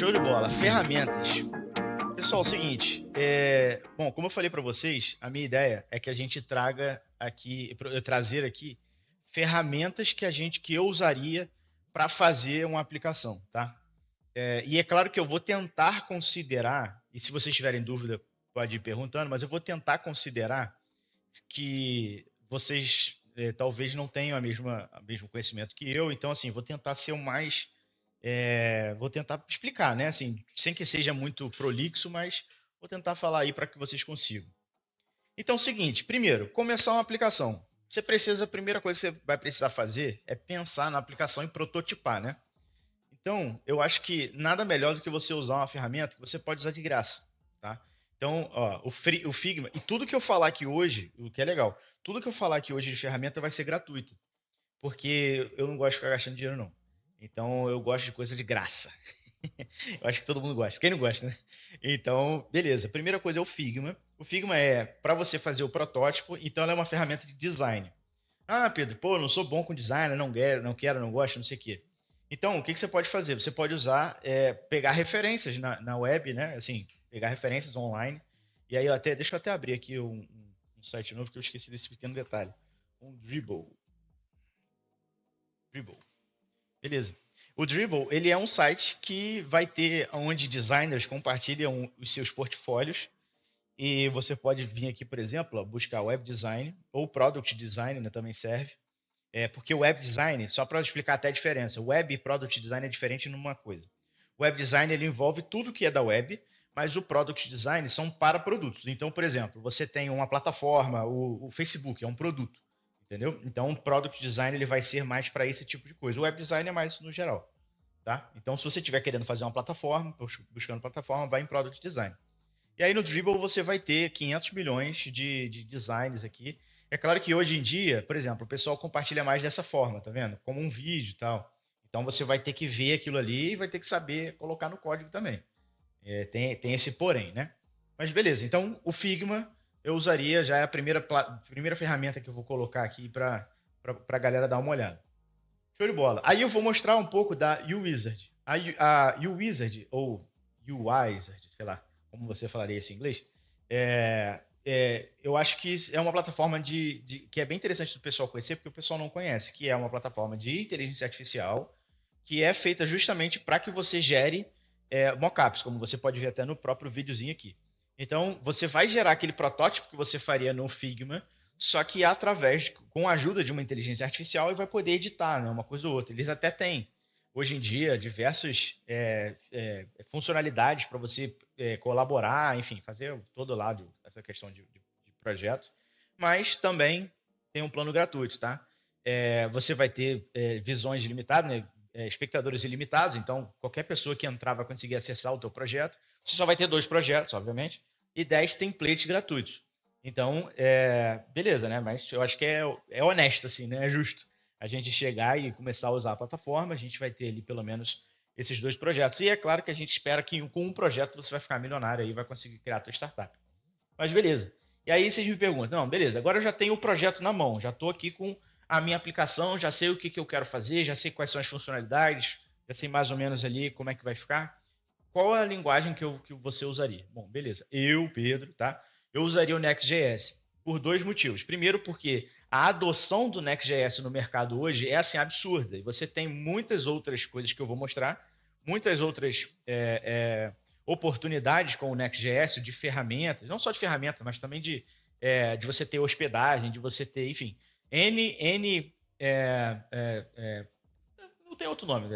Show de bola. Ferramentas. Pessoal, é o seguinte, bom, como eu falei para vocês, a minha ideia é que a gente trazer aqui ferramentas que eu usaria para fazer uma aplicação, tá? E é claro que eu vou tentar considerar, e se vocês tiverem dúvida, pode ir perguntando, mas eu vou tentar considerar que vocês talvez não tenham o mesmo conhecimento que eu, então assim, vou tentar ser o mais vou tentar explicar, né? Assim, sem que seja muito prolixo, mas vou tentar falar aí para que vocês consigam. Então, é o seguinte, primeiro, começar uma aplicação. A primeira coisa que você vai precisar fazer é pensar na aplicação e prototipar, né? Então, eu acho que nada melhor do que você usar uma ferramenta que você pode usar de graça, tá? Então, ó, o Figma, e tudo que eu falar aqui hoje, o que é legal, tudo que eu falar aqui hoje de ferramenta vai ser gratuito, porque eu não gosto de ficar gastando dinheiro, não. Então, eu gosto de coisa de graça. Eu acho que todo mundo gosta. Quem não gosta, né? Então, beleza. Primeira coisa é o Figma. O Figma é para você fazer o protótipo, então ela é uma ferramenta de design. Ah, Pedro, pô, não sou bom com design, não gosto, não sei o quê. Então, o que você pode fazer? Você pode usar, pegar referências na web, né? Assim, pegar referências online. E aí, deixa eu até abrir aqui um site novo que eu esqueci desse pequeno detalhe. Um Dribble. Dribble. Beleza. O Dribble, ele é um site que vai ter onde designers compartilham os seus portfólios e você pode vir aqui, por exemplo, ó, buscar web design ou product design, né, também serve. Porque o web design, só para explicar até a diferença, web e product design é diferente numa coisa. O web design ele envolve tudo que é da web, mas o product design são para produtos. Então, por exemplo, você tem uma plataforma, o Facebook é um produto, entendeu? Então, o product design ele vai ser mais para esse tipo de coisa. O web design é mais no geral, tá? Então, se você estiver querendo fazer uma plataforma, buscando plataforma, vai em product design. E aí no Dribble você vai ter 500 milhões de designs aqui. É claro que hoje em dia, por exemplo, o pessoal compartilha mais dessa forma, tá vendo? Como um vídeo e tal. Então você vai ter que ver aquilo ali e vai ter que saber colocar no código também. Tem esse porém, né? Mas beleza, então o Figma eu usaria, já é a primeira ferramenta que eu vou colocar aqui para a galera dar uma olhada. Show de bola. Aí eu vou mostrar um pouco da UWizard. A UWizard, ou UWizard, sei lá como você falaria isso em inglês, eu acho que é uma plataforma que é bem interessante do pessoal conhecer, porque o pessoal não conhece, que é uma plataforma de inteligência artificial que é feita justamente para que você gere mockups, como você pode ver até no próprio videozinho aqui. Então, você vai gerar aquele protótipo que você faria no Figma, só que com a ajuda de uma inteligência artificial, e vai poder editar, né, uma coisa ou outra. Eles até têm, hoje em dia, diversas funcionalidades para você colaborar, enfim, fazer todo lado essa questão de projeto, mas também tem um plano gratuito, tá? Você vai ter visões ilimitadas, né, espectadores ilimitados, então qualquer pessoa que entrar vai conseguir acessar o teu projeto. Você só vai ter 2 projetos, obviamente, e 10 templates gratuitos. Então, beleza, né? Mas eu acho que é honesto, assim, né? É justo a gente chegar e começar a usar a plataforma. A gente vai ter ali pelo menos esses 2 projetos. E é claro que a gente espera que com um projeto você vai ficar milionário e vai conseguir criar a tua startup. Mas beleza. E aí vocês me perguntam, não, beleza, agora eu já tenho o projeto na mão, já estou aqui com a minha aplicação, já sei o que eu quero fazer, já sei quais são as funcionalidades, já sei mais ou menos ali como é que vai ficar. Qual é a linguagem que você usaria? Bom, beleza. Eu, Pedro, tá? Eu usaria o Next.js por 2 motivos. Primeiro, porque a adoção do Next.js no mercado hoje é assim absurda. E você tem muitas outras coisas que eu vou mostrar, muitas outras oportunidades com o Next.js, de ferramentas, não só de ferramentas, mas também de você ter hospedagem, de você ter, enfim, não tem outro nome,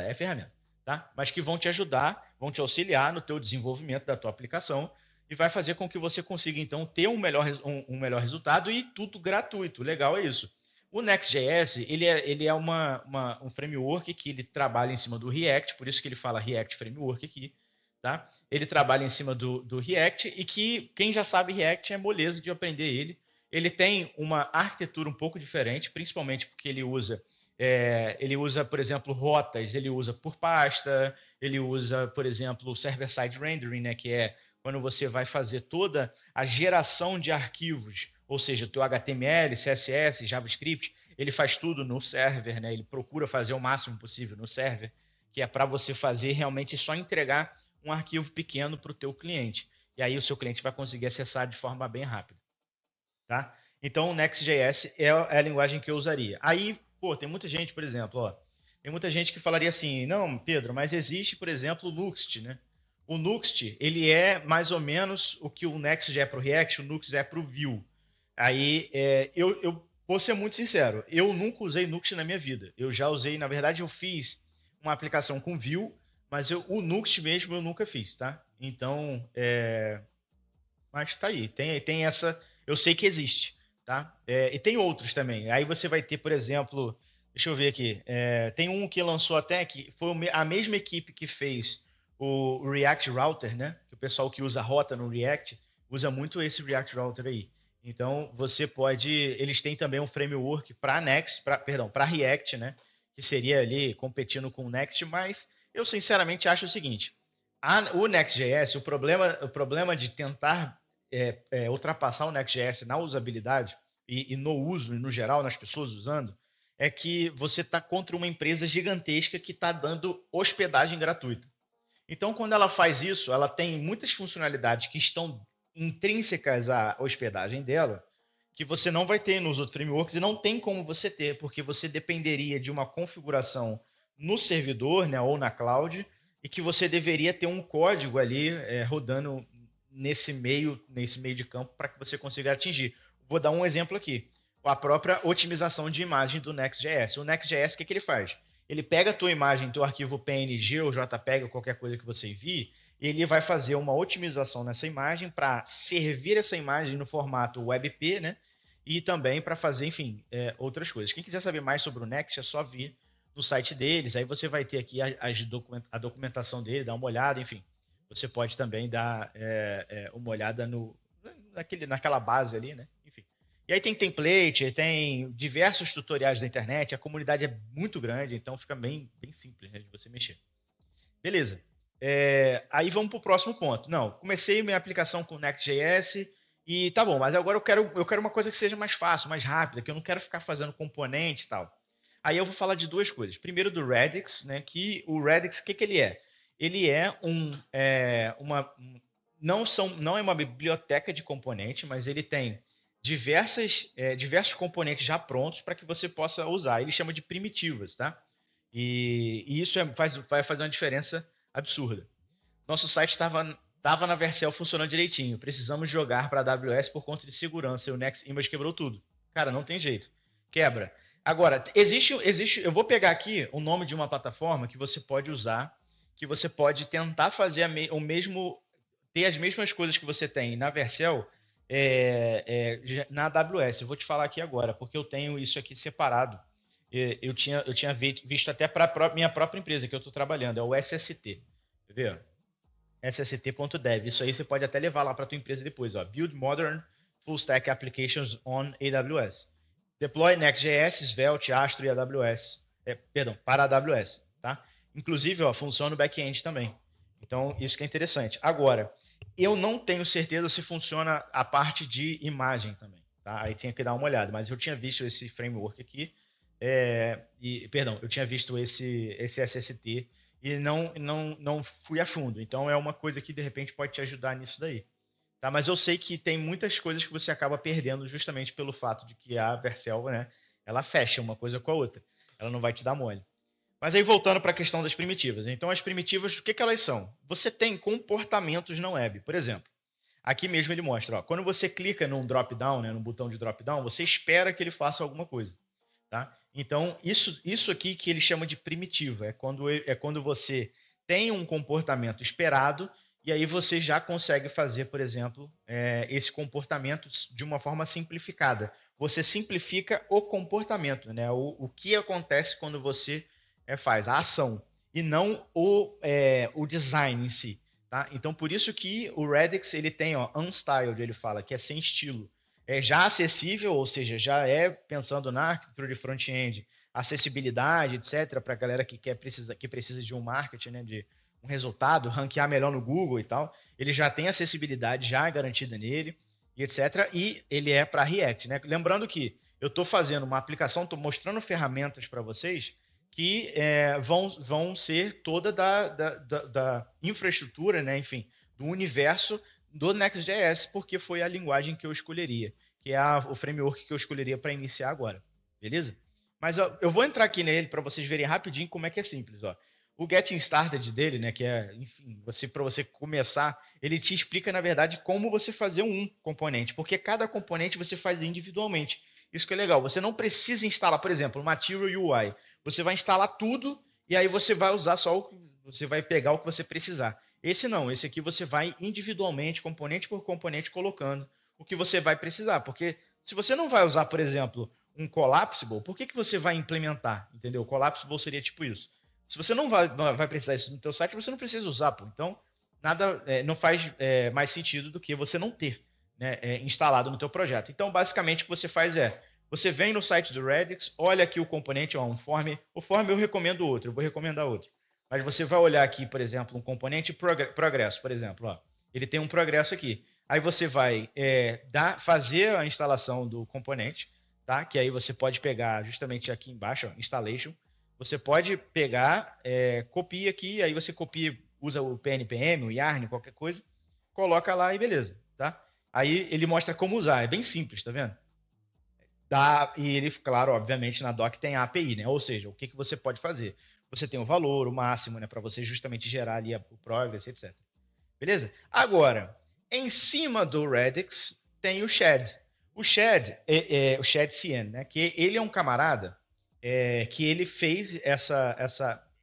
é ferramenta, tá? Mas que vão te ajudar, vão te auxiliar no teu desenvolvimento da tua aplicação e vai fazer com que você consiga, então, ter um melhor resultado e tudo gratuito. O legal é isso. O Next.js, ele é um framework que ele trabalha em cima do React, por isso que ele fala React Framework aqui, tá? Ele trabalha em cima do React e que quem já sabe React é moleza de aprender ele. Ele tem uma arquitetura um pouco diferente, principalmente porque ele usa, por exemplo, rotas, ele usa por pasta, ele usa, por exemplo, server-side rendering, né, que é quando você vai fazer toda a geração de arquivos, ou seja, o teu HTML, CSS, JavaScript, ele faz tudo no server, né, ele procura fazer o máximo possível no server, que é para você fazer realmente só entregar um arquivo pequeno para o teu cliente. E aí o seu cliente vai conseguir acessar de forma bem rápida. Tá? Então o Next.js é a linguagem que eu usaria. Aí, pô, tem muita gente, por exemplo, ó, tem muita gente que falaria assim, não, Pedro, mas existe, por exemplo, o Nuxt, né? O Nuxt, ele é mais ou menos o que o Next é para o React, o Nuxt é para o Vue. Aí, eu vou ser muito sincero, eu nunca usei Nuxt na minha vida. Eu já usei, na verdade, eu fiz uma aplicação com Vue, mas o Nuxt mesmo eu nunca fiz, tá? Então, mas tá aí, tem essa, eu sei que existe, tá? E tem outros também. Aí você vai ter, por exemplo, deixa eu ver aqui, tem um que lançou até que foi a mesma equipe que fez o React Router, né? Que o pessoal que usa rota no React usa muito esse React Router aí. Então você pode, eles têm também um framework para Next, para React, né? Que seria ali competindo com o Next, mas eu sinceramente acho o seguinte: o Next.js, o problema de tentar ultrapassar o Next.js na usabilidade e no uso, no geral, nas pessoas usando, é que você está contra uma empresa gigantesca que está dando hospedagem gratuita. Então, quando ela faz isso, ela tem muitas funcionalidades que estão intrínsecas à hospedagem dela, que você não vai ter nos outros frameworks e não tem como você ter, porque você dependeria de uma configuração no servidor, né, ou na cloud, e que você deveria ter um código ali rodando nesse meio de campo para que você consiga atingir. Vou dar um exemplo aqui. A própria otimização de imagem do Next.js. O Next.js, o que ele faz? Ele pega a tua imagem, teu arquivo PNG ou JPEG ou qualquer coisa que você envie, e ele vai fazer uma otimização nessa imagem para servir essa imagem no formato WebP, né? E também para fazer, enfim, outras coisas. Quem quiser saber mais sobre o Next, é só vir no site deles. Aí você vai ter aqui a documentação dele, dar uma olhada, enfim. Você pode também dar uma olhada naquela base ali, né? Enfim. E aí tem template, tem diversos tutoriais da internet, a comunidade é muito grande, então fica bem simples, né, de você mexer. Beleza. Aí vamos para o próximo ponto. Não, comecei minha aplicação com Next.js e tá bom, mas agora eu quero uma coisa que seja mais fácil, mais rápida, que eu não quero ficar fazendo componente e tal. Aí eu vou falar de duas coisas. Primeiro do Radix, né? Que o Radix, o que ele é? Ele é não é uma biblioteca de componente, mas ele tem diversos componentes já prontos para que você possa usar. Ele chama de primitivas, tá? E isso vai fazer uma diferença absurda. Nosso site estava na Vercel funcionando direitinho. Precisamos jogar para a AWS por conta de segurança. E o Next Image quebrou tudo. Cara, não tem jeito. Quebra. Agora, existe. Eu vou pegar aqui o nome de uma plataforma que você pode usar, que você pode tentar fazer ter as mesmas coisas que você tem na Vercel na AWS. Eu vou te falar aqui agora, porque eu tenho isso aqui separado. Eu tinha visto até para a minha própria empresa que eu estou trabalhando, é o SST. Quer ver? sst.dev. Isso aí você pode até levar lá para a tua empresa depois. Ó. Build Modern Full Stack Applications on AWS. Deploy Next.js, Svelte, Astro e AWS. Para a AWS. Tá? Inclusive, ó, funciona no back-end também. Então, isso que é interessante. Agora, eu não tenho certeza se funciona a parte de imagem também. Tá? Aí tinha que dar uma olhada. Mas eu tinha visto esse framework aqui. Eu tinha visto esse SST e não fui a fundo. Então é uma coisa que de repente pode te ajudar nisso daí. Tá? Mas eu sei que tem muitas coisas que você acaba perdendo justamente pelo fato de que a Vercel, né, ela fecha uma coisa com a outra. Ela não vai te dar mole. Mas aí voltando para a questão das primitivas. Então as primitivas, o que elas são? Você tem comportamentos na web. Por exemplo, aqui mesmo ele mostra, ó, quando você clica num drop-down, né, num botão de drop-down, você espera que ele faça alguma coisa. Tá? Então, isso aqui que ele chama de primitiva, é quando você tem um comportamento esperado e aí você já consegue fazer, por exemplo, esse comportamento de uma forma simplificada. Você simplifica o comportamento, né? O que acontece quando você faz a ação e não o design em si. Tá? Então, por isso que o Radix ele tem unstyled, ele fala que é sem estilo. Já acessível, ou seja, já pensando na arquitetura de front-end, acessibilidade, etc., para a galera que precisa de um marketing, né, de um resultado, ranquear melhor no Google e tal. Ele já tem acessibilidade já garantida nele, e etc. E ele é para React. Né? Lembrando que eu estou fazendo uma aplicação, estou mostrando ferramentas para vocês que vão ser toda da infraestrutura, né, enfim, do universo do Next.js, porque foi a linguagem que eu escolheria, que é o framework que eu escolheria para iniciar agora, beleza? Mas ó, eu vou entrar aqui nele para vocês verem rapidinho como é que é simples, ó. O Getting Started dele, né, que é, enfim, para você começar, ele te explica na verdade como você fazer um componente, porque cada componente você faz individualmente. Isso que é legal. Você não precisa instalar, por exemplo, o Material UI. Você vai instalar tudo e aí você vai usar só você vai pegar o que você precisar. Esse não, esse aqui você vai individualmente, componente por componente, colocando o que você vai precisar. Porque se você não vai usar, por exemplo, um collapsible, por que você vai implementar? Entendeu? O collapsible seria tipo isso. Se você não vai precisar disso no teu site, você não precisa usar, pô. Então, nada, não faz mais sentido do que você não ter, né, instalado no teu projeto. Então, basicamente, o que você faz você vem no site do Redux, olha aqui o componente, ó, um form. O form eu recomendo outro, eu vou recomendar outro. Mas você vai olhar aqui, por exemplo, um componente progresso, por exemplo. Ó, ele tem um progresso aqui. Aí você vai fazer a instalação do componente, tá? Que aí você pode pegar justamente aqui embaixo, ó, installation. Você pode pegar, copia aqui, aí você copia, usa o PNPM, o Yarn, qualquer coisa, coloca lá e beleza, tá? Aí ele mostra como usar, é bem simples, tá vendo? E ele, claro, obviamente, na doc tem a API, né? Ou seja, o que você pode fazer? Você tem o valor, o máximo, né? Para você justamente gerar ali o progress, etc. Beleza? Agora, em cima do Redux tem o Shed. O Shed o Shed CN, né? Que ele é um camarada que ele fez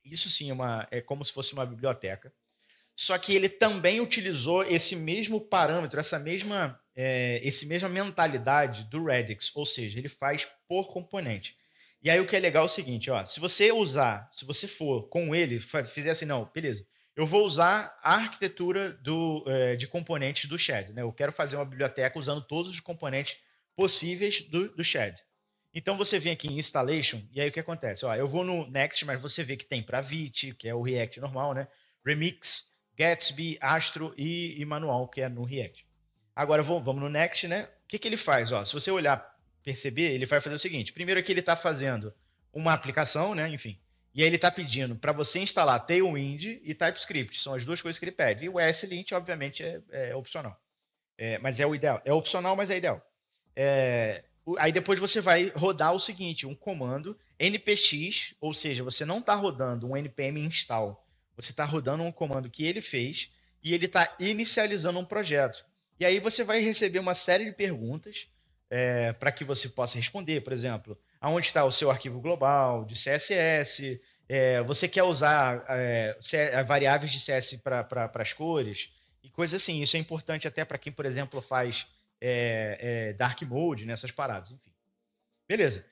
isso sim, é como se fosse uma biblioteca. Só que ele também utilizou esse mesmo parâmetro, esse mesma mentalidade do Redux, ou seja, ele faz por componente. E aí o que é legal é o seguinte, ó, se você for com ele, fizer assim, não, beleza, eu vou usar a arquitetura de componentes do Shed, né? Eu quero fazer uma biblioteca usando todos os componentes possíveis do Shed. Então você vem aqui em Installation, e aí o que acontece? Ó, eu vou no Next, mas você vê que tem para Vite, que é o React normal, né? Remix, Gatsby, Astro e Manual, que é no React. Agora vamos no Next, né? O que ele faz? Ó, se você olhar, perceber, ele vai fazer o seguinte: primeiro que ele está fazendo uma aplicação, né? Enfim. E aí ele está pedindo para você instalar Tailwind e TypeScript. São as duas coisas que ele pede. E o ESLint, obviamente, é opcional. Mas é o ideal. É opcional, mas é ideal. Aí depois você vai rodar o seguinte: um comando npx, ou seja, você não está rodando um npm install, você está rodando um comando que ele fez e ele está inicializando um projeto. E aí você vai receber uma série de perguntas para que você possa responder, por exemplo, aonde está o seu arquivo global de CSS, você quer usar variáveis de CS para as cores e coisas assim. Isso é importante até para quem, por exemplo, faz dark mode, nessas paradas, enfim. Beleza.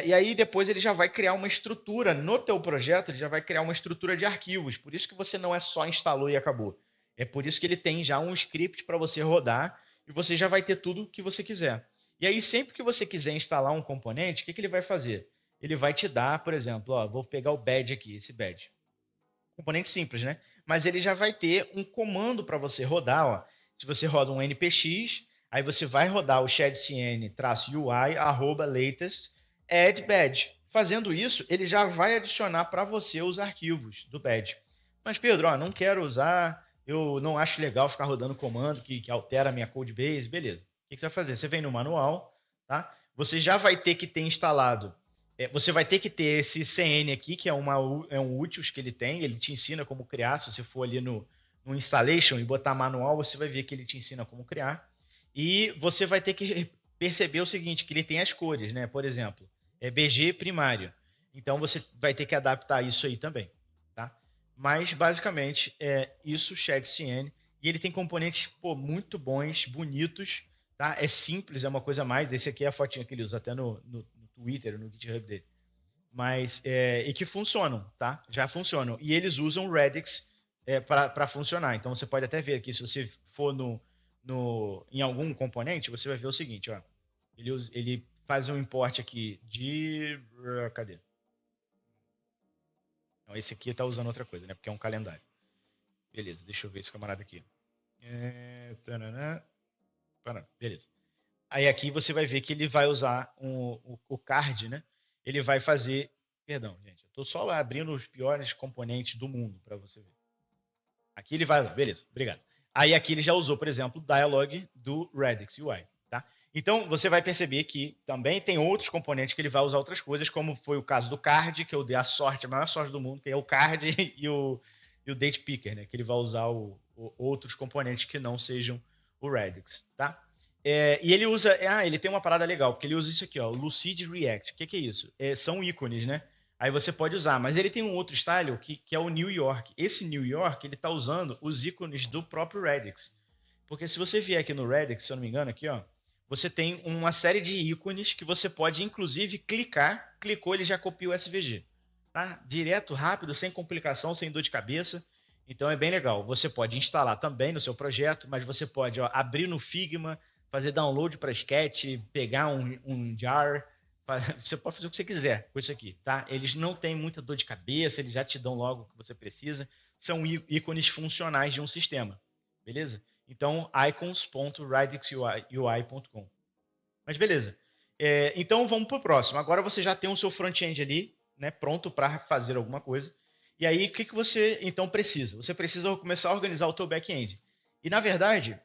E aí depois ele já vai criar uma estrutura no teu projeto, ele já vai criar uma estrutura de arquivos. Por isso que você não é só instalou e acabou. É por isso que ele tem já um script para você rodar e você já vai ter tudo que você quiser. E aí sempre que você quiser instalar um componente, o que ele vai fazer? Ele vai te dar, por exemplo, ó, vou pegar o badge aqui, esse badge. Componente simples, né? Mas ele já vai ter um comando para você rodar, ó. Se você roda um npx, aí você vai rodar o shadcn-ui latest add badge. Fazendo isso, ele já vai adicionar para você os arquivos do badge. Mas Pedro, ó, não quero usar, eu não acho legal ficar rodando comando que altera a minha code base, beleza. O que você vai fazer? Você vem no manual, tá? Você já vai ter que ter instalado você vai ter que ter esse CN aqui, que é um utils que ele tem, ele te ensina como criar. Se você for ali no installation e botar manual, você vai ver que ele te ensina como criar. E você vai ter que perceber o seguinte, que ele tem as cores, né? Por exemplo, é BG primário. Então você vai ter que adaptar isso aí também, tá? Mas basicamente é isso, ChatCN. E ele tem componentes muito bons, bonitos, tá? É simples, é uma coisa a mais. Esse aqui é a fotinha que ele usa até no Twitter, no GitHub dele. Mas, e que funcionam, tá? Já funcionam. E eles usam o Redux para funcionar. Então você pode até ver aqui, se você for em algum componente, você vai ver o seguinte, ó. Ele faz um import aqui de. Cadê? Não, esse aqui está usando outra coisa, né? Porque é um calendário. Beleza, deixa eu ver esse camarada aqui. Beleza. Aí aqui você vai ver que ele vai usar o card, né? Ele vai fazer Perdão, gente. Eu estou só abrindo os piores componentes do mundo para você ver. Aqui ele vai lá, beleza, obrigado. Aí aqui ele já usou, por exemplo, o dialog do Radix UI, tá? Então você vai perceber que também tem outros componentes que ele vai usar outras coisas, como foi o caso do card, que eu dei a sorte, a maior sorte do mundo, que é o card e o date picker, né? Que ele vai usar outros componentes que não sejam o Radix, tá? E ele usa, ele tem uma parada legal, porque ele usa isso aqui, ó, Lucid React. O que é isso? São ícones, né? Aí você pode usar, mas ele tem um outro style que é o New York. Esse New York, ele está usando os ícones do próprio Radix. Porque se você vier aqui no Radix, se eu não me engano, aqui, ó, você tem uma série de ícones que você pode, inclusive, clicar. Clicou, ele já copia o SVG. Tá? Direto, rápido, sem complicação, sem dor de cabeça. Então é bem legal. Você pode instalar também no seu projeto, mas você pode abrir no Figma, fazer download para Sketch, pegar um jar. Você pode fazer o que você quiser com isso aqui, tá? Eles não têm muita dor de cabeça, eles já te dão logo o que você precisa. São ícones funcionais de um sistema, beleza? Então, icons.radixui.com. Mas beleza. Então, vamos para o próximo. Agora você já tem o seu front-end ali, né, pronto para fazer alguma coisa. E aí, o que você, então, precisa? Você precisa começar a organizar o teu back-end. E, na verdade,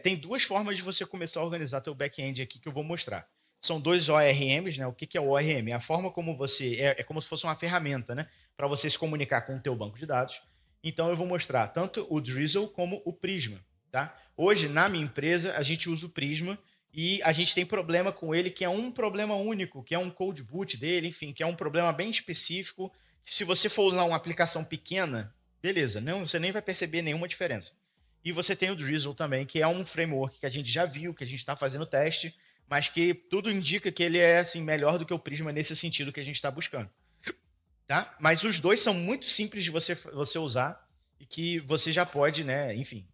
tem duas formas de você começar a organizar teu back-end aqui que eu vou mostrar. São dois ORMs, né? O que é o ORM? A forma como você... É como se fosse uma ferramenta, né? Para você se comunicar com o teu banco de dados. Então, eu vou mostrar tanto o Drizzle como o Prisma, tá? Hoje, na minha empresa, a gente usa o Prisma e a gente tem problema com ele, que é um problema único, que é um code boot dele, enfim, que é um problema bem específico. Se você for usar uma aplicação pequena, beleza, não, você nem vai perceber nenhuma diferença. E você tem o Drizzle também, que é um framework que a gente já viu, que a gente está fazendo teste, mas que tudo indica que ele é assim melhor do que o Prisma nesse sentido que a gente está buscando. Tá? Mas os dois são muito simples de você usar e que você já pode, né, enfim,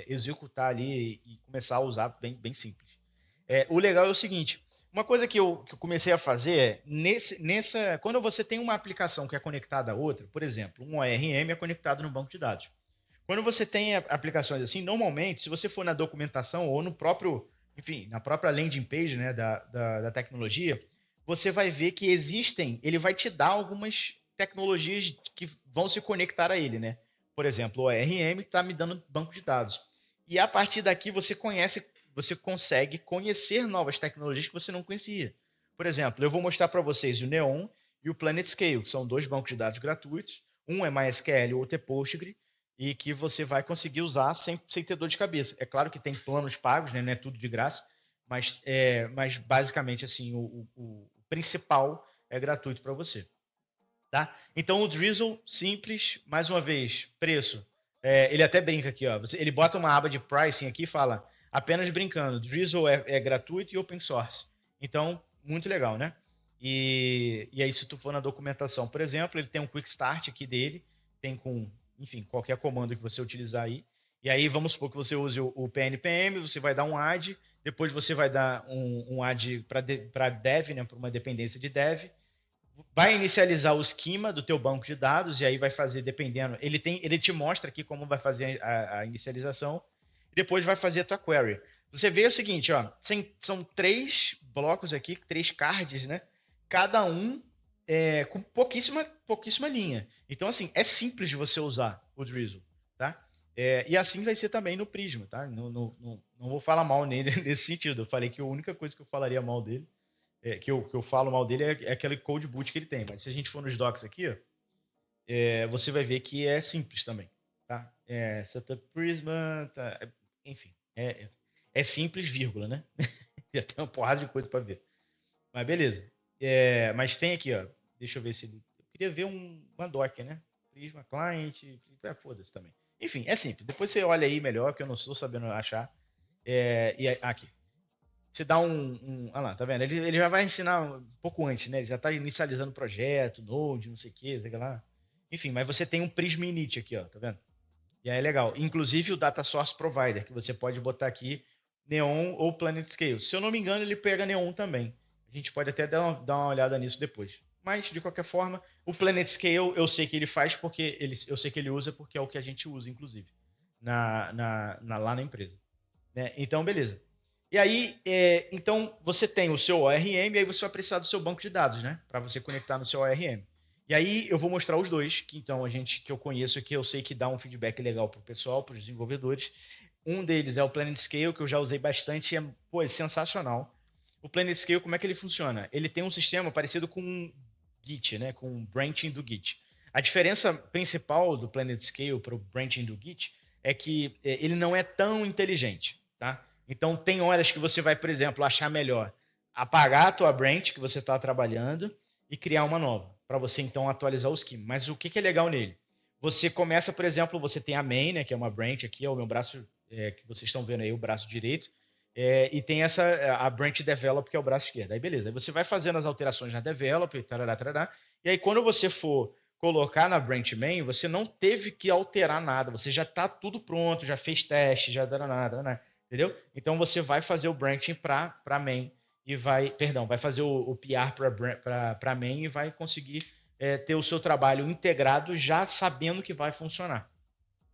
executar ali e começar a usar bem simples. O legal é o seguinte, uma coisa que eu comecei a fazer é, quando você tem uma aplicação que é conectada a outra, por exemplo, um ORM é conectado no banco de dados. Quando você tem aplicações assim, normalmente, se você for na documentação ou no próprio, enfim, na própria landing page, né, da tecnologia, você vai ver que ele vai te dar algumas tecnologias que vão se conectar a ele, né? Por exemplo, o ORM está me dando banco de dados. E a partir daqui você consegue conhecer novas tecnologias que você não conhecia. Por exemplo, eu vou mostrar para vocês o Neon e o PlanetScale, que são dois bancos de dados gratuitos. Um é MySQL, o outro é Postgre, e que você vai conseguir usar sem ter dor de cabeça. É claro que tem planos pagos, né? Não é tudo de graça, mas basicamente assim, o principal é gratuito para você. Tá? Então o Drizzle, simples, mais uma vez, preço. Ele até brinca aqui, ó. Ele bota uma aba de pricing aqui e fala, apenas brincando, Drizzle é gratuito e open source. Então, muito legal, né? E aí, se tu for na documentação, por exemplo, ele tem um quick start aqui dele, tem com, enfim, qualquer comando que você utilizar aí. E aí, vamos supor que você use o PNPM, você vai dar um add, depois você vai dar um add para dev, né, para uma dependência de dev, vai inicializar o esquema do teu banco de dados e aí vai fazer dependendo. Ele te mostra aqui como vai fazer a inicialização e depois vai fazer a tua query. Você vê o seguinte, ó, são 3 blocos aqui, 3 cards, né? Cada um com pouquíssima linha. Então, assim, é simples de você usar o Drizzle, tá? E assim vai ser também no Prisma, tá? Não vou falar mal nele nesse sentido. Eu falei que a única coisa que eu falaria mal dele que eu falo mal dele é aquele code boot que ele tem. Mas se a gente for nos docs aqui, ó, você vai ver que é simples também. Tá? Setup Prisma, tá, enfim, é simples, vírgula, né? Já tem uma porrada de coisa para ver. Mas beleza. Mas tem aqui, ó. Deixa eu ver se ele. Eu queria ver uma doc, né? Prisma Client. Foda-se também. Enfim, é simples. Depois você olha aí melhor, que eu não estou sabendo achar. Aqui. Você dá ah lá, tá vendo? Ele já vai ensinar um pouco antes, né? Ele já está inicializando o projeto, Node, não sei o que, sei lá. Enfim, mas você tem um Prisma Init aqui, ó, tá vendo? E aí é legal. Inclusive o Data Source Provider, que você pode botar aqui Neon ou PlanetScale. Se eu não me engano, ele pega Neon também. A gente pode até dar uma olhada nisso depois. Mas, de qualquer forma, o PlanetScale eu sei que ele faz porque eu sei que ele usa porque é o que a gente usa, inclusive, lá na empresa. Né? Então, beleza. E aí, então, você tem o seu ORM e aí você vai precisar do seu banco de dados, né? Para você conectar no seu ORM. E aí eu vou mostrar os dois, que então que eu conheço aqui, eu sei que dá um feedback legal para o pessoal, para os desenvolvedores. Um deles é o PlanetScale, que eu já usei bastante e é sensacional. O PlanetScale, como é que ele funciona? Ele tem um sistema parecido com o Git, né? Com o branching do Git. A diferença principal do PlanetScale para o branching do Git é que ele não é tão inteligente, tá? Então tem horas que você vai, por exemplo, achar melhor apagar a tua branch que você está trabalhando e criar uma nova, para você então atualizar o schema. Mas o que é legal nele? Você começa, por exemplo, você tem a main, né, que é uma branch aqui, é o meu braço, que vocês estão vendo aí, o braço direito, e tem a branch develop, que é o braço esquerdo. Aí beleza, aí você vai fazendo as alterações na develop, tarará, tarará, e aí quando você for colocar na branch main, você não teve que alterar nada, você já está tudo pronto, já fez teste, já nada, entendeu? Então você vai fazer o branching para main e vai fazer o PR para main e vai conseguir ter o seu trabalho integrado já sabendo que vai funcionar.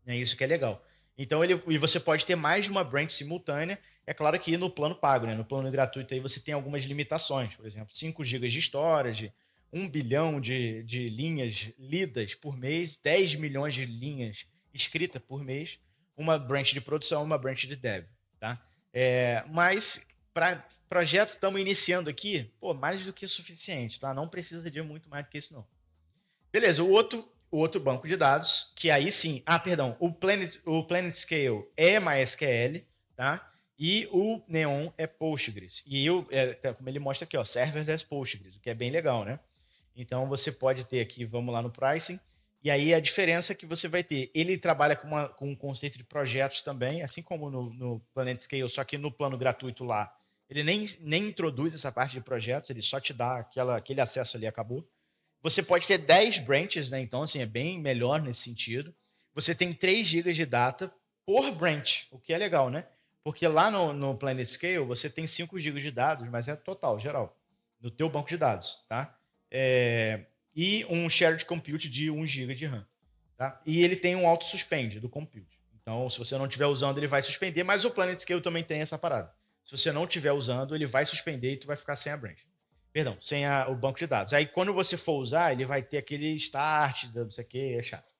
É isso que é legal. Então e você pode ter mais de uma branch simultânea. É claro que no plano pago, né? No plano gratuito aí você tem algumas limitações, por exemplo, 5 GB de storage, 1 bilhão de linhas lidas por mês, 10 milhões de linhas escritas por mês, uma branch de produção, uma branch de dev, tá? Mas para projetos estamos iniciando aqui, pô, mais do que suficiente, tá? Não precisa de muito mais do que isso não. Beleza, o outro banco de dados, que aí sim, perdão, o PlanetScale é MySQL, tá? E o Neon é Postgres. E como ele mostra aqui, ó, serverless Postgres, o que é bem legal, né? Então você pode ter aqui, vamos lá no pricing, e aí a diferença que você vai ter, ele trabalha com um conceito de projetos também, assim como no PlanetScale, só que no plano gratuito lá, ele nem introduz essa parte de projetos, ele só te dá aquele acesso ali, acabou. Você pode ter 10 branches, né? Então, assim, é bem melhor nesse sentido. Você tem 3 GB de data por branch, o que é legal, né? Porque lá no PlanetScale você tem 5 GB de dados, mas é total, geral, no teu banco de dados, tá? E um shared compute de 1 GB de RAM, tá? E ele tem um auto-suspend do compute. Então, se você não estiver usando, ele vai suspender, mas o PlanetScale também tem essa parada. Se você não estiver usando, ele vai suspender e tu vai ficar sem a branch. Perdão, sem o banco de dados. Aí quando você for usar, ele vai ter aquele start, não sei o que, é chato.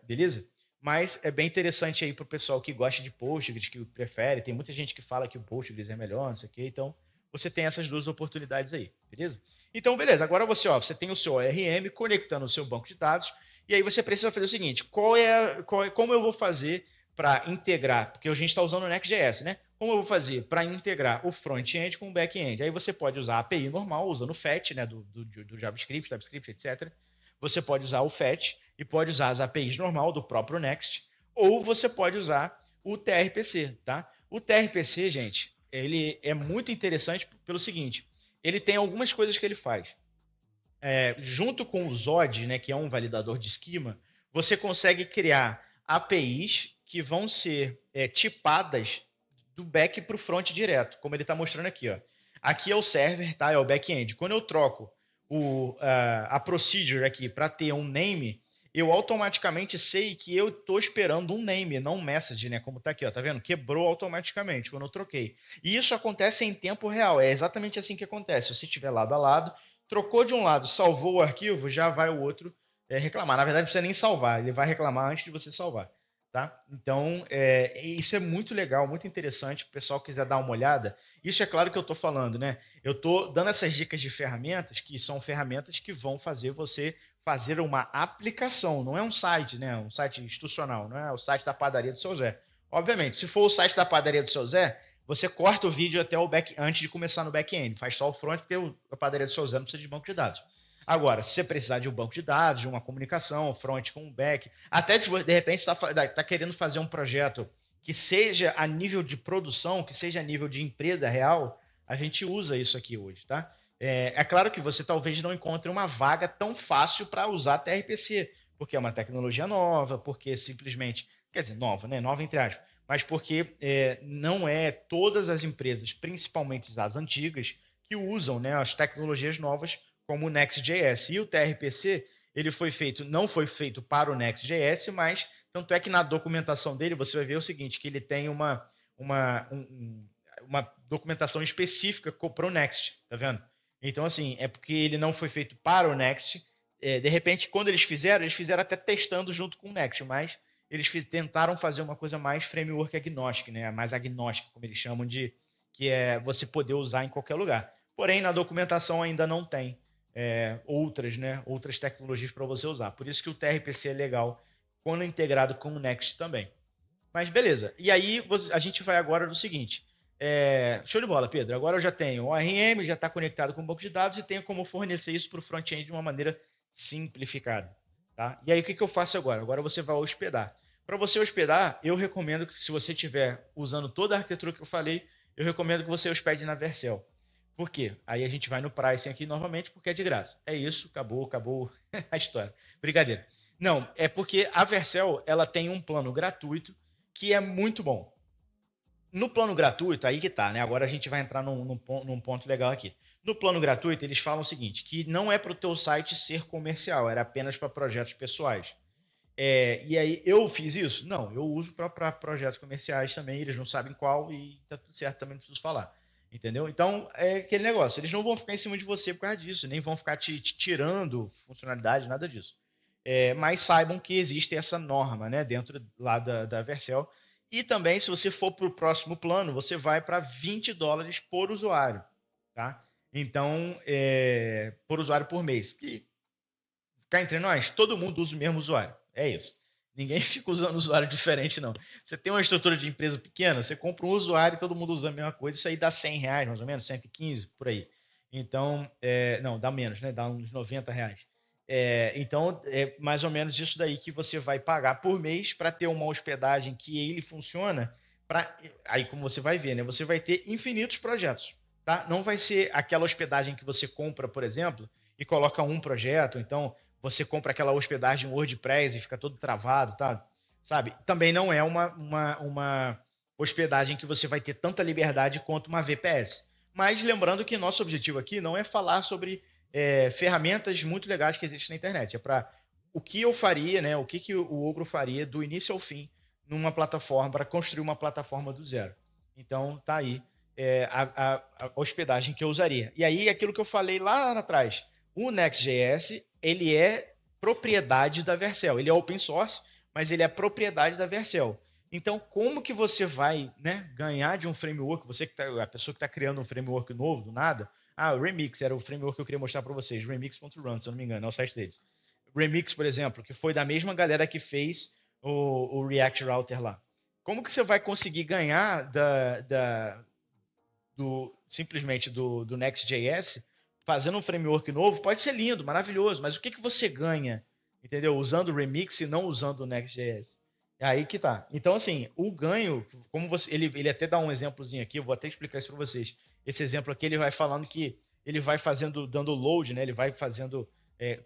Beleza? Mas é bem interessante aí para o pessoal que gosta de Postgres, que prefere. Tem muita gente que fala que o Postgres é melhor, não sei o que. Então, você tem essas duas oportunidades aí, beleza? Então, beleza. Agora você tem o seu ORM conectando o seu banco de dados. E aí você precisa fazer o seguinte: como eu vou fazer para integrar? Porque a gente está usando o Next.js, né? Como eu vou fazer para integrar o front-end com o back-end? Aí você pode usar a API normal, usando o FAT, né, do JavaScript, TypeScript, etc. Você pode usar o FAT e pode usar as APIs normal do próprio Next, ou você pode usar o TRPC, tá? O TRPC, gente, ele é muito interessante pelo seguinte, ele tem algumas coisas que ele faz. Junto com o Zod, né, que é um validador de esquema, você consegue criar APIs que vão ser tipadas do back para o front direto, como ele está mostrando aqui. Ó. Aqui é o server, tá? É o back-end. Quando eu troco a procedure aqui para ter um name, eu automaticamente sei que eu estou esperando um name, não um message, né? Como está aqui, ó, tá vendo? Quebrou automaticamente quando eu troquei. E isso acontece em tempo real. É exatamente assim que acontece. Se você estiver lado a lado, trocou de um lado, salvou o arquivo, já vai o outro reclamar. Na verdade, não precisa nem salvar, ele vai reclamar antes de você salvar. Tá? Então, isso é muito legal, muito interessante. Se o pessoal quiser dar uma olhada, isso é claro que eu estou falando, né? Eu estou dando essas dicas de ferramentas que são ferramentas que vão fazer você fazer uma aplicação, não é um site, né? Um site institucional, não é o site da padaria do seu Zé. Obviamente, se for o site da padaria do seu Zé, você corta o vídeo até o back antes de começar no back-end, faz só o front, porque a padaria do seu Zé não precisa de banco de dados. Agora, se você precisar de um banco de dados, de uma comunicação, front com back, até de repente está querendo fazer um projeto que seja a nível de produção, que seja a nível de empresa real, a gente usa isso aqui hoje, tá? Claro que você talvez não encontre uma vaga tão fácil para usar TRPC, porque é uma tecnologia nova, porque simplesmente, quer dizer, nova, né? Nova entre aspas, mas porque não é todas as empresas, principalmente as antigas, que usam, né, as tecnologias novas como o Next.js. E o TRPC, ele não foi feito para o Next.js, mas tanto é que na documentação dele você vai ver o seguinte, que ele tem uma documentação específica para o Next, tá vendo? Então, assim, é porque ele não foi feito para o Next. De repente, quando eles fizeram até testando junto com o Next, mas eles tentaram fazer uma coisa mais framework agnóstica, né? Mais agnóstica, como eles chamam de, que é você poder usar em qualquer lugar. Porém, na documentação ainda não tem outras tecnologias para você usar. Por isso que o TRPC é legal quando integrado com o Next também. Mas beleza. E aí a gente vai agora no seguinte. Show de bola, Pedro. Agora eu já tenho o ORM, já está conectado com o banco de dados e tenho como fornecer isso para o front-end de uma maneira simplificada. Tá? E aí o que eu faço agora? Agora você vai hospedar. Para você hospedar, eu recomendo que se você estiver usando toda a arquitetura que eu falei, eu recomendo que você hospede na Vercel. Por quê? Aí a gente vai no pricing aqui novamente, porque é de graça. É isso, acabou a história. Brincadeira. Não, é porque a Vercel ela tem um plano gratuito que é muito bom. No plano gratuito, aí que tá, né? Agora a gente vai entrar num ponto legal aqui. No plano gratuito, eles falam o seguinte, que não é para o teu site ser comercial, era apenas para projetos pessoais. E aí, eu fiz isso? Não, eu uso para projetos comerciais também, eles não sabem qual e tá tudo certo, também não preciso falar. Entendeu? Então, é aquele negócio, eles não vão ficar em cima de você por causa disso, nem vão ficar te tirando funcionalidade, nada disso. Mas saibam que existe essa norma, né, dentro lá da Vercel. E também, se você for para o próximo plano, você vai para $20 por usuário. Tá? Então, por usuário por mês. Que, cá entre nós, todo mundo usa o mesmo usuário. É isso. Ninguém fica usando usuário diferente, não. Você tem uma estrutura de empresa pequena, você compra um usuário e todo mundo usa a mesma coisa, isso aí dá R$100, mais ou menos, 115, por aí. Então, não, dá menos, né? Dá uns R$90. Então, é mais ou menos isso daí que você vai pagar por mês para ter uma hospedagem que ele funciona. Aí, como você vai ver, né? Você vai ter infinitos projetos. Tá? Não vai ser aquela hospedagem que você compra, por exemplo, e coloca um projeto. Então, você compra aquela hospedagem WordPress e fica todo travado, tá? Sabe? Também não é uma hospedagem que você vai ter tanta liberdade quanto uma VPS. Mas lembrando que nosso objetivo aqui não é falar sobre ferramentas muito legais que existem na internet. É para o que eu faria, né? O que o Ogro faria do início ao fim numa plataforma, para construir uma plataforma do zero. Então, tá aí a hospedagem que eu usaria. E aí, aquilo que eu falei lá atrás, o Next.js, ele é propriedade da Vercel. Ele é open source, mas ele é propriedade da Vercel. Então, como que você vai, né, ganhar de um framework? A pessoa que está criando um framework novo, do nada. O Remix era o framework que eu queria mostrar para vocês. Remix.run, se eu não me engano, é o site deles. Remix, por exemplo, que foi da mesma galera que fez o React Router lá. Como que você vai conseguir ganhar simplesmente do Next.js fazendo um framework novo? Pode ser lindo, maravilhoso, mas o que você ganha, entendeu? Usando o Remix e não usando o Next.js. É aí que tá. Então, assim, o ganho, como ele até dá um exemplozinho aqui, eu vou até explicar isso para vocês. Esse exemplo aqui, ele vai falando que ele vai dando load, né? Ele vai fazendo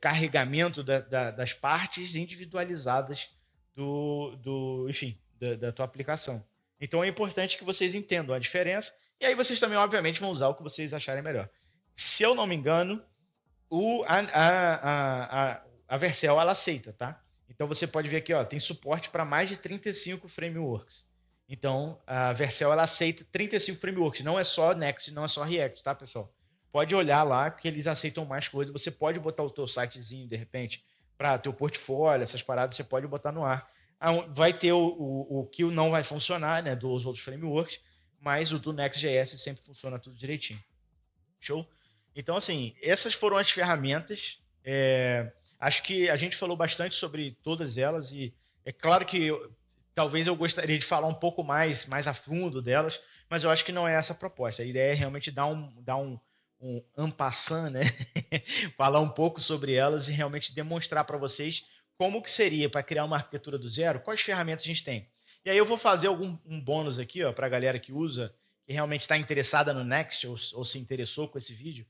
carregamento das partes individualizadas enfim, da tua aplicação. Então é importante que vocês entendam a diferença e aí vocês também, obviamente, vão usar o que vocês acharem melhor. Se eu não me engano, a Vercel, ela aceita, tá? Então você pode ver aqui, ó, tem suporte para mais de 35 frameworks. Então a Vercel, ela aceita 35 frameworks. Não é só Next, não é só React, tá, pessoal? Pode olhar lá, que eles aceitam mais coisas. Você pode botar o teu sitezinho, de repente, para teu portfólio, essas paradas, você pode botar no ar. Vai ter o que não vai funcionar, né, dos outros frameworks, mas o do Next.js sempre funciona tudo direitinho. Show? Então, assim, essas foram as ferramentas. Acho que a gente falou bastante sobre todas elas e é claro que talvez eu gostaria de falar um pouco mais a fundo delas, mas eu acho que não é essa a proposta. A ideia é realmente dar um en passant, né? Falar um pouco sobre elas e realmente demonstrar para vocês como que seria para criar uma arquitetura do zero, quais ferramentas a gente tem. E aí eu vou fazer um bônus aqui, ó, para a galera que usa, que realmente está interessada no Next ou se interessou com esse vídeo,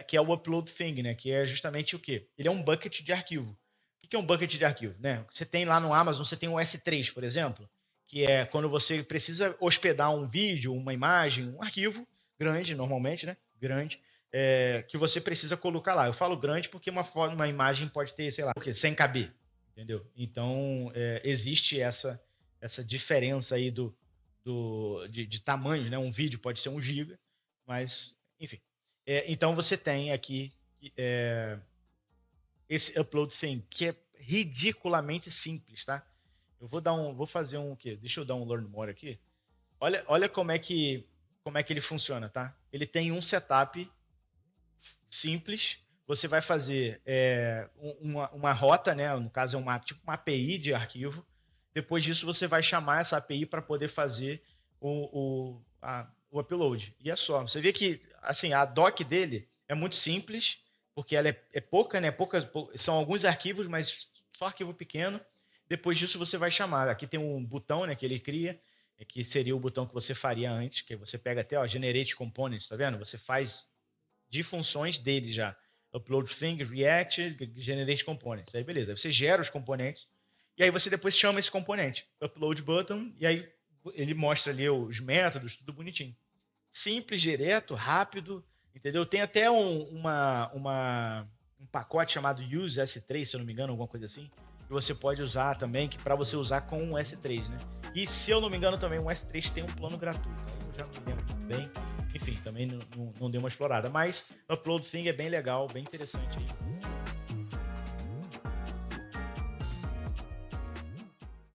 que é o Upload Thing, né? Que é justamente o quê? Ele é um bucket de arquivo. O que é um bucket de arquivo? Né? Você tem lá no Amazon, você tem o S3, por exemplo, que é quando você precisa hospedar um vídeo, uma imagem, um arquivo grande, normalmente, né? Grande, que você precisa colocar lá. Eu falo grande porque uma imagem pode ter, sei lá, 100 KB, entendeu? Então, existe essa diferença aí de tamanho, né? Um vídeo pode ser 1 GB, mas, enfim. Então você tem aqui esse upload thing, que é ridiculamente simples, tá? Eu vou fazer um quê? Deixa eu dar um learn more aqui. Olha como é que ele funciona, tá? Ele tem um setup simples. Você vai fazer uma rota, né? No caso é tipo uma API de arquivo. Depois disso você vai chamar essa API para poder fazer o upload. E é só. Você vê que assim a doc dele é muito simples, porque ela é pouca, né? São alguns arquivos, mas só arquivo pequeno. Depois disso você vai chamar. Aqui tem um botão, né, que ele cria, que seria o botão que você faria antes, que você pega até, ó, Generate Components, tá vendo? Você faz de funções dele já. Upload Thing, React, Generate Components. Aí beleza, aí você gera os componentes e aí você depois chama esse componente, Upload Button, e aí ele mostra ali os métodos, tudo bonitinho. Simples, direto, rápido, entendeu? Tem até um pacote chamado Use S3, se eu não me engano, alguma coisa assim, que você pode usar também, que para você usar com um S3, né? E se eu não me engano também, um S3 tem um plano gratuito. Aí eu já não lembro muito bem. Enfim, também não deu uma explorada. Mas Upload Thing é bem legal, bem interessante aí.